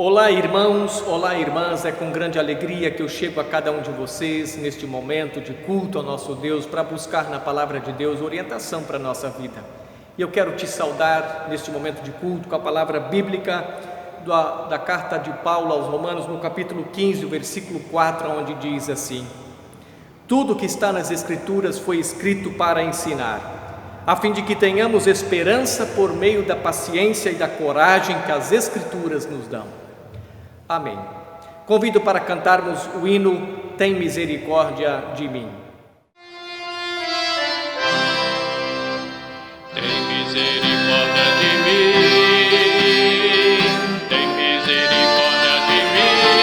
Olá, irmãos, olá, irmãs, é com grande alegria que eu chego a cada um de vocês neste momento de culto ao nosso Deus para buscar na palavra de Deus orientação para a nossa vida. E eu quero te saudar neste momento de culto com a palavra bíblica da carta de Paulo aos Romanos, no capítulo 15, o versículo 4, onde diz assim: tudo que está nas Escrituras foi escrito para ensinar, a fim de que tenhamos esperança por meio da paciência e da coragem que as Escrituras nos dão. Amém. Convido para cantarmos o hino Tem Misericórdia de Mim. Tem misericórdia de mim, tem misericórdia de mim,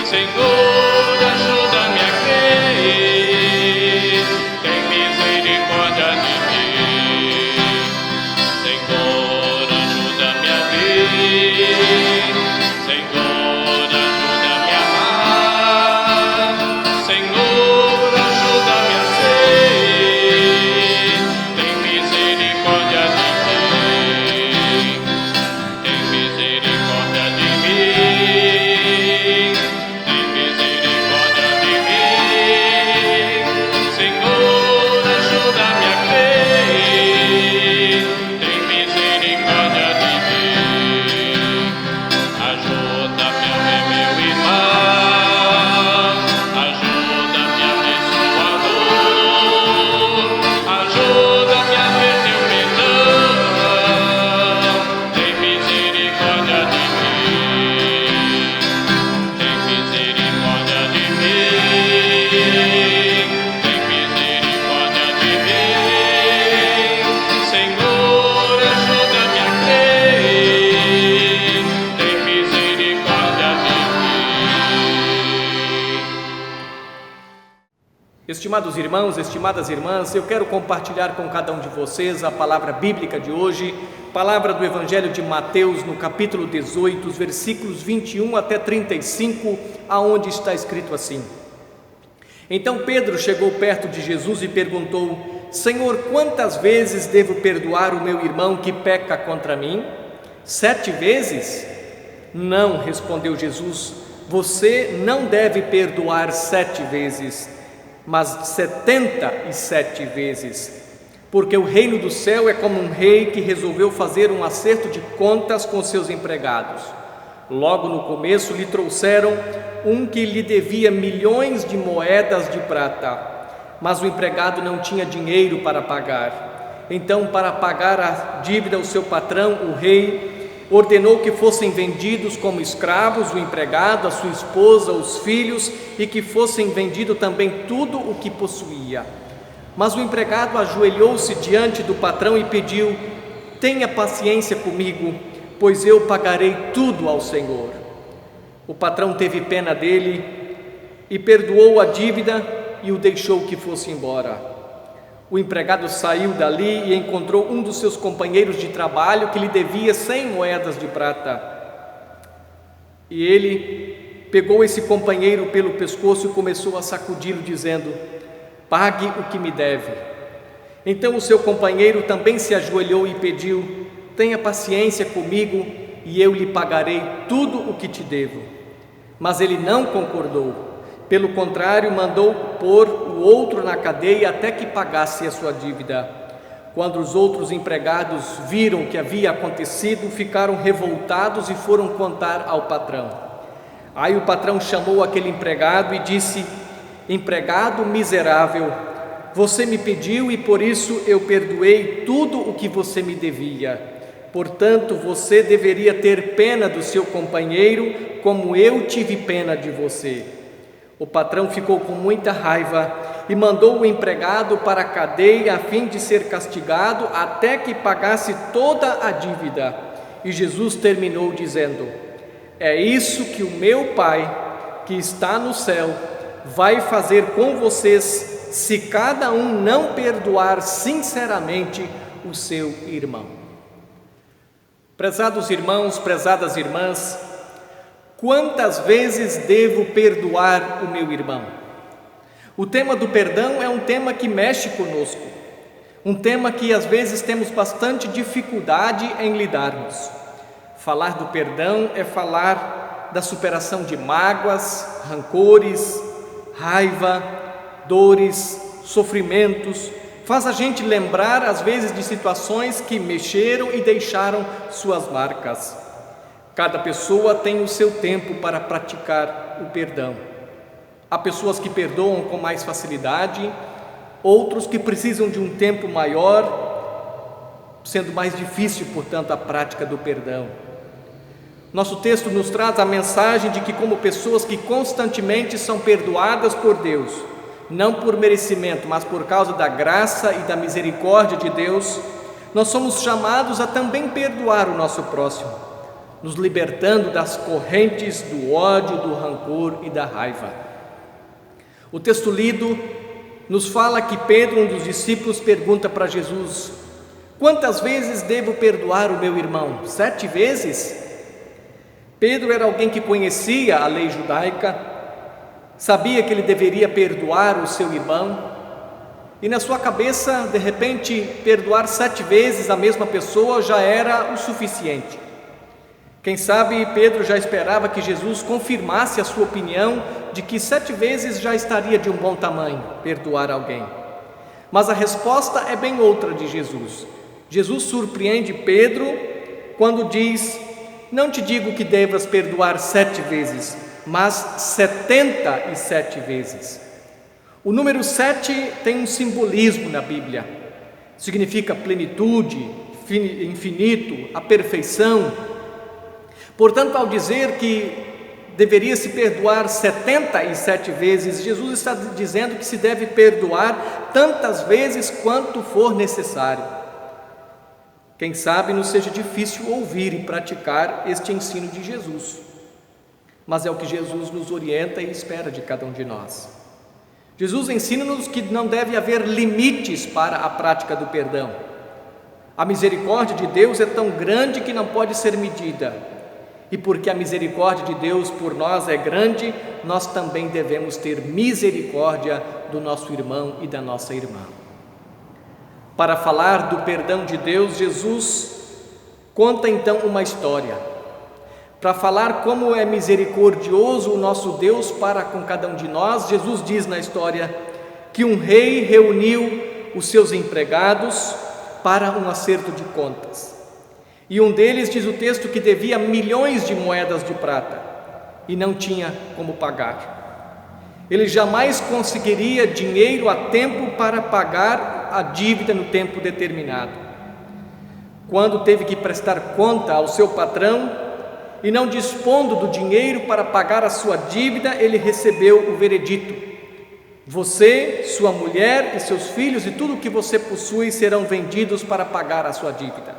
Senhor, ajuda-me a crer. Tem misericórdia de mim, Senhor, ajuda-me a ver. Senhor, ajuda-me a amar, Senhor, ajuda-me a ser. Tem misericórdia de mim, tem misericórdia de mim, tem misericórdia de mim, Senhor, ajuda-me a crer. Tem misericórdia de mim. Ajuda-me a ver meu irmão, ajuda-me a ver sua dor, ajuda-me a ver teu perdão. Tem misericórdia de mim, tem misericórdia de mim, tem misericórdia de mim, Senhor, ajuda-me a crer. Tem misericórdia de mim. Estimados irmãos, estimadas irmãs, eu quero compartilhar com cada um de vocês a palavra bíblica de hoje, palavra do Evangelho de Mateus, no capítulo 18, os versículos 21 até 35, aonde está escrito assim: Então Pedro chegou perto de Jesus e perguntou: Senhor, quantas vezes devo perdoar o meu irmão que peca contra mim? 7 vezes? Não, respondeu Jesus, você não deve perdoar 7 vezes, mas 77 vezes. Porque o reino do céu é como um rei que resolveu fazer um acerto de contas com seus empregados. Logo no começo lhe trouxeram um que lhe devia milhões de moedas de prata, mas o empregado não tinha dinheiro para pagar. Então, para pagar a dívida ao seu patrão, o rei ordenou que fossem vendidos como escravos o empregado, a sua esposa, os filhos, e que fossem vendido também tudo o que possuía. Mas o empregado ajoelhou-se diante do patrão e pediu: tenha paciência comigo, pois eu pagarei tudo ao Senhor. O patrão teve pena dele e perdoou a dívida e o deixou que fosse embora. O empregado saiu dali e encontrou um dos seus companheiros de trabalho que lhe devia 100 moedas de prata. E ele pegou esse companheiro pelo pescoço e começou a sacudi-lo, dizendo: pague o que me deve. Então o seu companheiro também se ajoelhou e pediu: tenha paciência comigo e eu lhe pagarei tudo o que te devo. Mas ele não concordou. Pelo contrário, mandou pôr o outro na cadeia até que pagasse a sua dívida. Quando os outros empregados viram o que havia acontecido, ficaram revoltados e foram contar ao patrão. Aí o patrão chamou aquele empregado e disse: empregado miserável, você me pediu e por isso eu perdoei tudo o que você me devia. Portanto, você deveria ter pena do seu companheiro, como eu tive pena de você. O patrão ficou com muita raiva e mandou o empregado para a cadeia a fim de ser castigado até que pagasse toda a dívida. E Jesus terminou dizendo: é isso que o meu Pai, que está no céu, vai fazer com vocês, se cada um não perdoar sinceramente o seu irmão. Prezados irmãos, prezadas irmãs, quantas vezes devo perdoar o meu irmão? O tema do perdão é um tema que mexe conosco, um tema que às vezes temos bastante dificuldade em lidarmos. Falar do perdão é falar da superação de mágoas, rancores, raiva, dores, sofrimentos. Faz a gente lembrar às vezes de situações que mexeram e deixaram suas marcas. Cada pessoa tem o seu tempo para praticar o perdão. Há pessoas que perdoam com mais facilidade, outros que precisam de um tempo maior, sendo mais difícil, portanto, a prática do perdão. Nosso texto nos traz a mensagem de que, como pessoas que constantemente são perdoadas por Deus, não por merecimento, mas por causa da graça e da misericórdia de Deus, nós somos chamados a também perdoar o nosso próximo, nos libertando das correntes do ódio, do rancor e da raiva. O texto lido nos fala que Pedro, um dos discípulos, pergunta para Jesus: quantas vezes devo perdoar o meu irmão? 7 vezes? Pedro era alguém que conhecia a lei judaica, sabia que ele deveria perdoar o seu irmão, e na sua cabeça, de repente, perdoar 7 vezes a mesma pessoa já era o suficiente. Quem sabe Pedro já esperava que Jesus confirmasse a sua opinião de que 7 vezes já estaria de um bom tamanho perdoar alguém. Mas a resposta é bem outra de Jesus. Jesus surpreende Pedro quando diz: não te digo que devas perdoar 7 vezes, mas 77 vezes. O número 7 tem um simbolismo na Bíblia. Significa plenitude, infinito, a perfeição. Portanto, ao dizer que deveria se perdoar 77 vezes, Jesus está dizendo que se deve perdoar tantas vezes quanto for necessário. Quem sabe não seja difícil ouvir e praticar este ensino de Jesus, mas é o que Jesus nos orienta e espera de cada um de nós. Jesus ensina-nos que não deve haver limites para a prática do perdão. A misericórdia de Deus é tão grande que não pode ser medida, e porque a misericórdia de Deus por nós é grande, nós também devemos ter misericórdia do nosso irmão e da nossa irmã. Para falar do perdão de Deus, Jesus conta então uma história, para falar como é misericordioso o nosso Deus para com cada um de nós. Jesus diz na história que um rei reuniu os seus empregados para um acerto de contas, e um deles, diz o texto, que devia milhões de moedas de prata e não tinha como pagar. Ele jamais conseguiria dinheiro a tempo para pagar a dívida no tempo determinado. Quando teve que prestar conta ao seu patrão e não dispondo do dinheiro para pagar a sua dívida, ele recebeu o veredito: você, sua mulher e seus filhos e tudo o que você possui serão vendidos para pagar a sua dívida.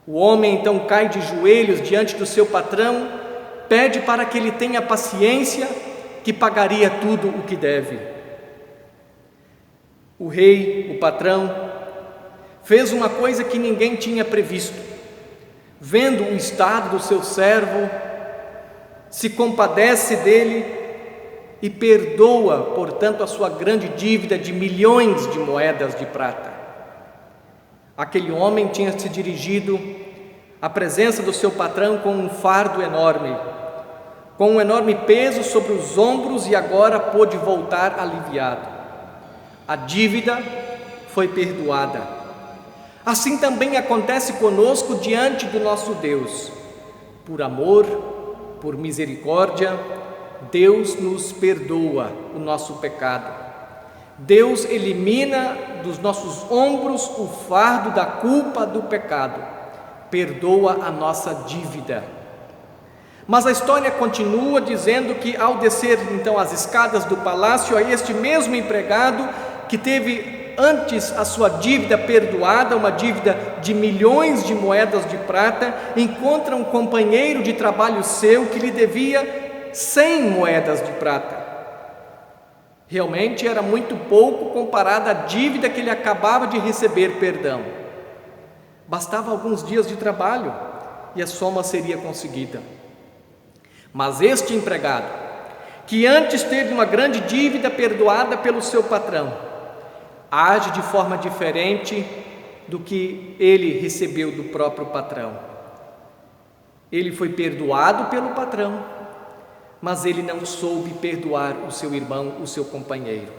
O homem então cai de joelhos diante do seu patrão, pede para que ele tenha paciência, que pagaria tudo o que deve. O rei, o patrão, fez uma coisa que ninguém tinha previsto. Vendo o estado do seu servo, se compadece dele e perdoa, portanto, a sua grande dívida de milhões de moedas de prata. Aquele homem tinha se dirigido à presença do seu patrão com um fardo enorme, com um enorme peso sobre os ombros, e agora pôde voltar aliviado. A dívida foi perdoada. Assim também acontece conosco diante do nosso Deus. Por amor, por misericórdia, Deus nos perdoa o nosso pecado. Deus elimina dos nossos ombros o fardo da culpa do pecado, perdoa a nossa dívida. Mas a história continua dizendo que, ao descer então as escadas do palácio, a este mesmo empregado que teve antes a sua dívida perdoada, uma dívida de milhões de moedas de prata, encontra um companheiro de trabalho seu que lhe devia 100 moedas de prata. Realmente era muito pouco comparada à dívida que ele acabava de receber perdão. Bastava alguns dias de trabalho e a soma seria conseguida. Mas este empregado, que antes teve uma grande dívida perdoada pelo seu patrão, age de forma diferente do que ele recebeu do próprio patrão. Ele foi perdoado pelo patrão, mas ele não soube perdoar o seu irmão, o seu companheiro.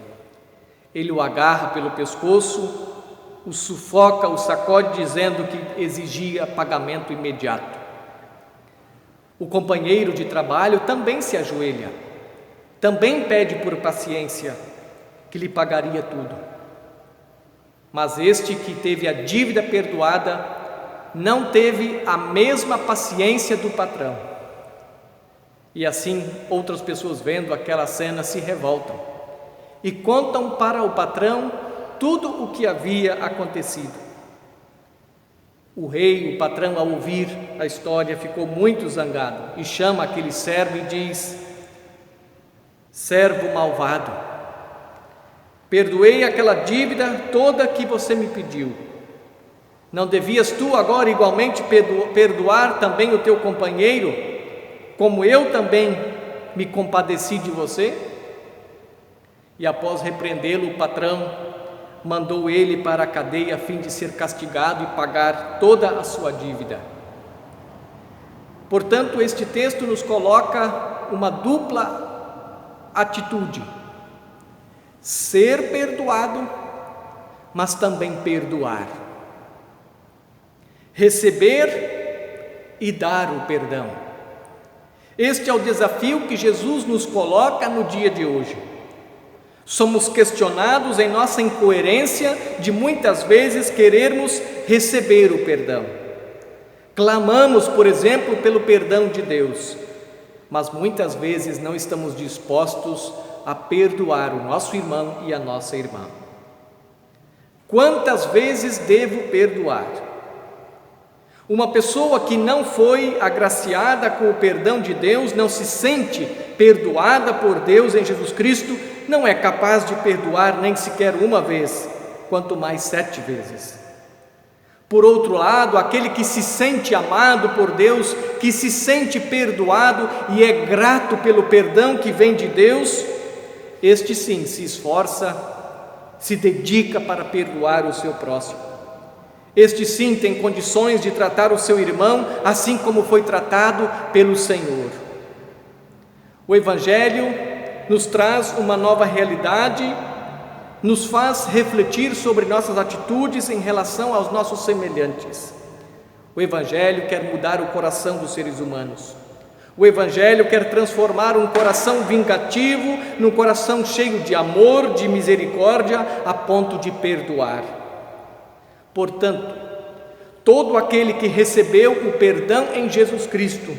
Ele o agarra pelo pescoço, o sufoca, o sacode, dizendo que exigia pagamento imediato. O companheiro de trabalho também se ajoelha, também pede por paciência, que lhe pagaria tudo. Mas este que teve a dívida perdoada não teve a mesma paciência do patrão. E assim, outras pessoas vendo aquela cena se revoltam e contam para o patrão tudo o que havia acontecido. O rei, o patrão, ao ouvir a história, ficou muito zangado e chama aquele servo e diz: servo malvado, perdoei aquela dívida toda que você me pediu. Não devias tu agora igualmente perdoar também o teu companheiro, como eu também me compadeci de você? E após repreendê-lo, o patrão mandou ele para a cadeia a fim de ser castigado e pagar toda a sua dívida. Portanto, este texto nos coloca uma dupla atitude: ser perdoado, mas também perdoar. Receber e dar o perdão. Este é o desafio que Jesus nos coloca no dia de hoje. Somos questionados em nossa incoerência de muitas vezes querermos receber o perdão. Clamamos, por exemplo, pelo perdão de Deus, mas muitas vezes não estamos dispostos a perdoar o nosso irmão e a nossa irmã. Quantas vezes devo perdoar? Uma pessoa que não foi agraciada com o perdão de Deus, não se sente perdoada por Deus em Jesus Cristo, não é capaz de perdoar nem sequer uma vez, quanto mais 7 vezes. Por outro lado, aquele que se sente amado por Deus, que se sente perdoado e é grato pelo perdão que vem de Deus, este sim se esforça, se dedica para perdoar o seu próximo. Este sim tem condições de tratar o seu irmão assim como foi tratado pelo Senhor. O Evangelho nos traz uma nova realidade, nos faz refletir sobre nossas atitudes em relação aos nossos semelhantes. O Evangelho quer mudar o coração dos seres humanos. O Evangelho quer transformar um coração vingativo num coração cheio de amor, de misericórdia, a ponto de perdoar. Portanto, todo aquele que recebeu o perdão em Jesus Cristo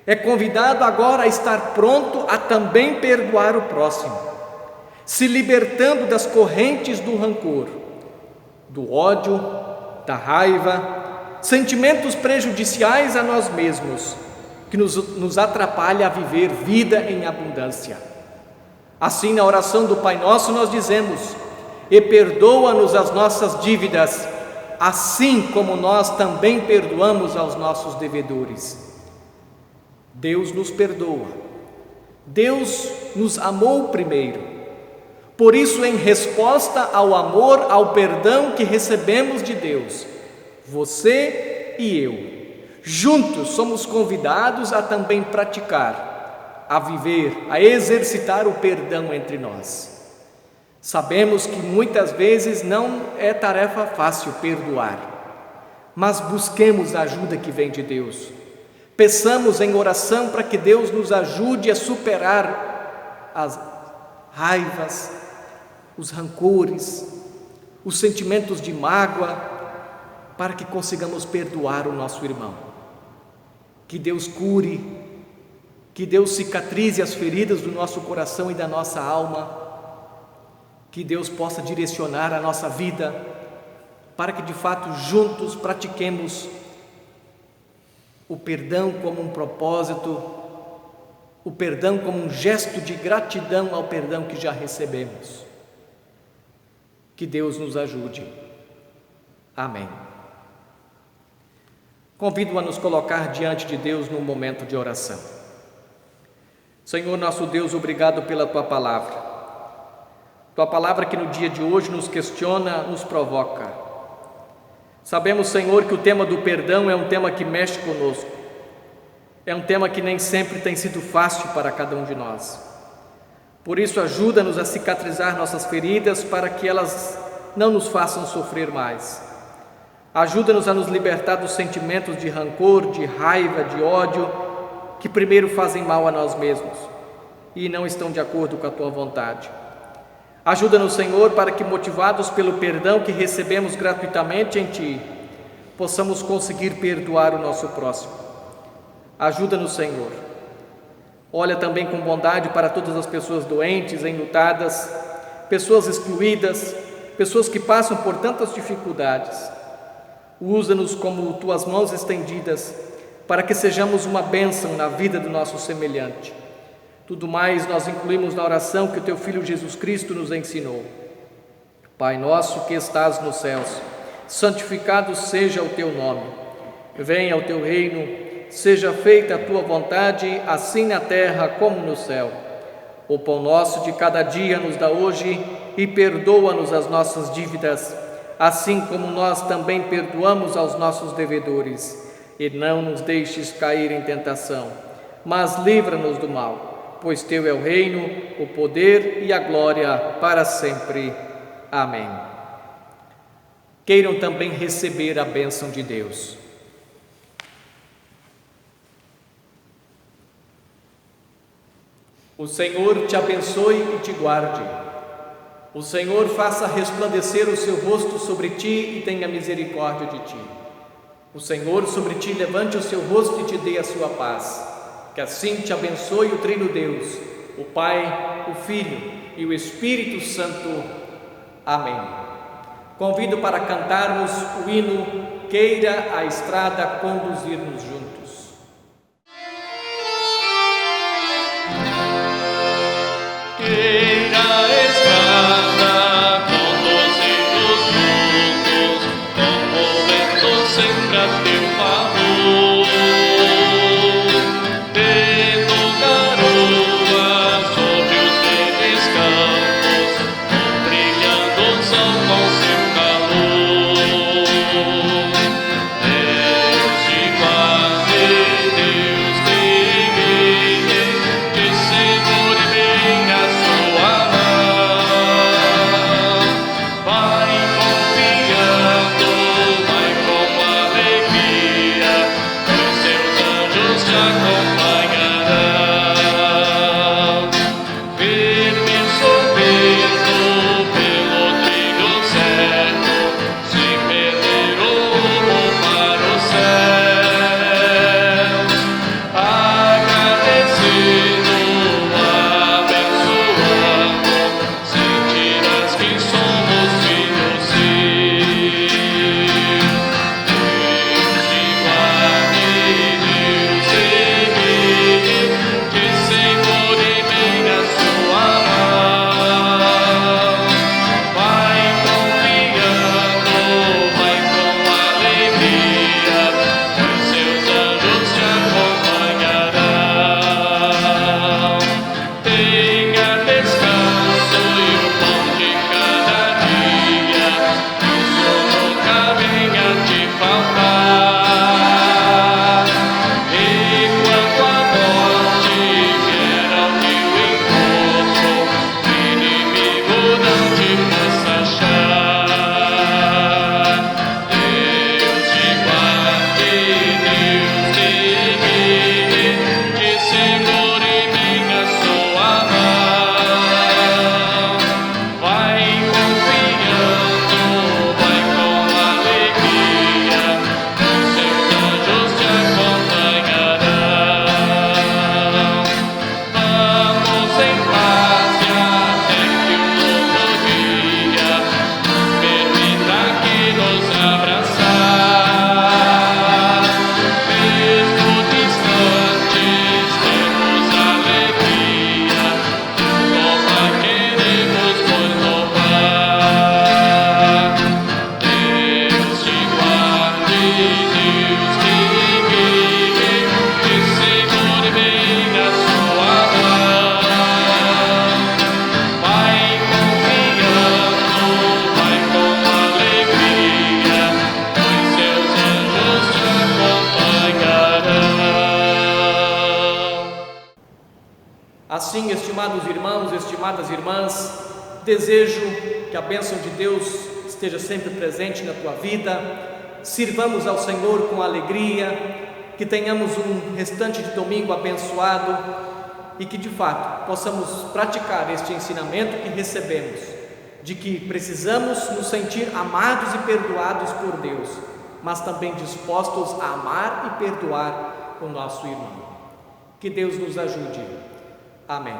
é convidado agora a estar pronto a também perdoar o próximo, se libertando das correntes do rancor, do ódio, da raiva, sentimentos prejudiciais a nós mesmos, que nos atrapalha a viver vida em abundância. Assim, na oração do Pai Nosso, nós dizemos: e perdoa-nos as nossas dívidas, assim como nós também perdoamos aos nossos devedores. Deus nos perdoa. Deus nos amou primeiro. Por isso, em resposta ao amor, ao perdão que recebemos de Deus, você e eu, juntos somos convidados a também praticar, a viver, a exercitar o perdão entre nós. Sabemos que muitas vezes não é tarefa fácil perdoar, mas busquemos a ajuda que vem de Deus. Peçamos em oração para que Deus nos ajude a superar as raivas, os rancores, os sentimentos de mágoa, para que consigamos perdoar o nosso irmão. Que Deus cure, que Deus cicatrize as feridas do nosso coração e da nossa alma, que Deus possa direcionar a nossa vida, para que de fato juntos pratiquemos o perdão como um propósito, o perdão como um gesto de gratidão ao perdão que já recebemos. Que Deus nos ajude. Amém. Convido a nos colocar diante de Deus num momento de oração. Senhor nosso Deus, obrigado pela Tua palavra. Tua palavra que no dia de hoje nos questiona, nos provoca. Sabemos, Senhor, que o tema do perdão é um tema que mexe conosco. É um tema que nem sempre tem sido fácil para cada um de nós. Por isso, ajuda-nos a cicatrizar nossas feridas para que elas não nos façam sofrer mais. Ajuda-nos a nos libertar dos sentimentos de rancor, de raiva, de ódio, que primeiro fazem mal a nós mesmos e não estão de acordo com a Tua vontade. Ajuda-nos, Senhor, para que, motivados pelo perdão que recebemos gratuitamente em Ti, possamos conseguir perdoar o nosso próximo. Ajuda-nos, Senhor. Olha também com bondade para todas as pessoas doentes, enlutadas, pessoas excluídas, pessoas que passam por tantas dificuldades. Usa-nos como Tuas mãos estendidas para que sejamos uma bênção na vida do nosso semelhante. Tudo mais nós incluímos na oração que o Teu Filho Jesus Cristo nos ensinou. Pai nosso que estás nos céus, santificado seja o Teu nome. Venha o Teu reino, seja feita a Tua vontade, assim na terra como no céu. O pão nosso de cada dia nos dá hoje e perdoa-nos as nossas dívidas, assim como nós também perdoamos aos nossos devedores. E não nos deixes cair em tentação, mas livra-nos do mal, pois Teu é o reino, o poder e a glória para sempre. Amém. Queiram também receber a bênção de Deus. O Senhor te abençoe e te guarde. O Senhor faça resplandecer o seu rosto sobre ti e tenha misericórdia de ti. O Senhor sobre ti levante o seu rosto e te dê a sua paz. Que assim te abençoe o Trino Deus, o Pai, o Filho e o Espírito Santo. Amém. Convido para cantarmos o hino Queira a Estrada conduzir-nos juntos. Queira a estrada conduzir-nos juntos, conmovendo sempre a Teu favor. Tendo garoa sobre os verdes campos, brilhando o sol com seu calor. Deus te guarde. estimados irmãos, estimadas irmãs, desejo que a bênção de Deus esteja sempre presente na tua vida. Sirvamos ao Senhor com alegria, que tenhamos um restante de domingo abençoado e que de fato possamos praticar este ensinamento que recebemos, de que precisamos nos sentir amados e perdoados por Deus, mas também dispostos a amar e perdoar o nosso irmão. Que Deus nos ajude. Amém.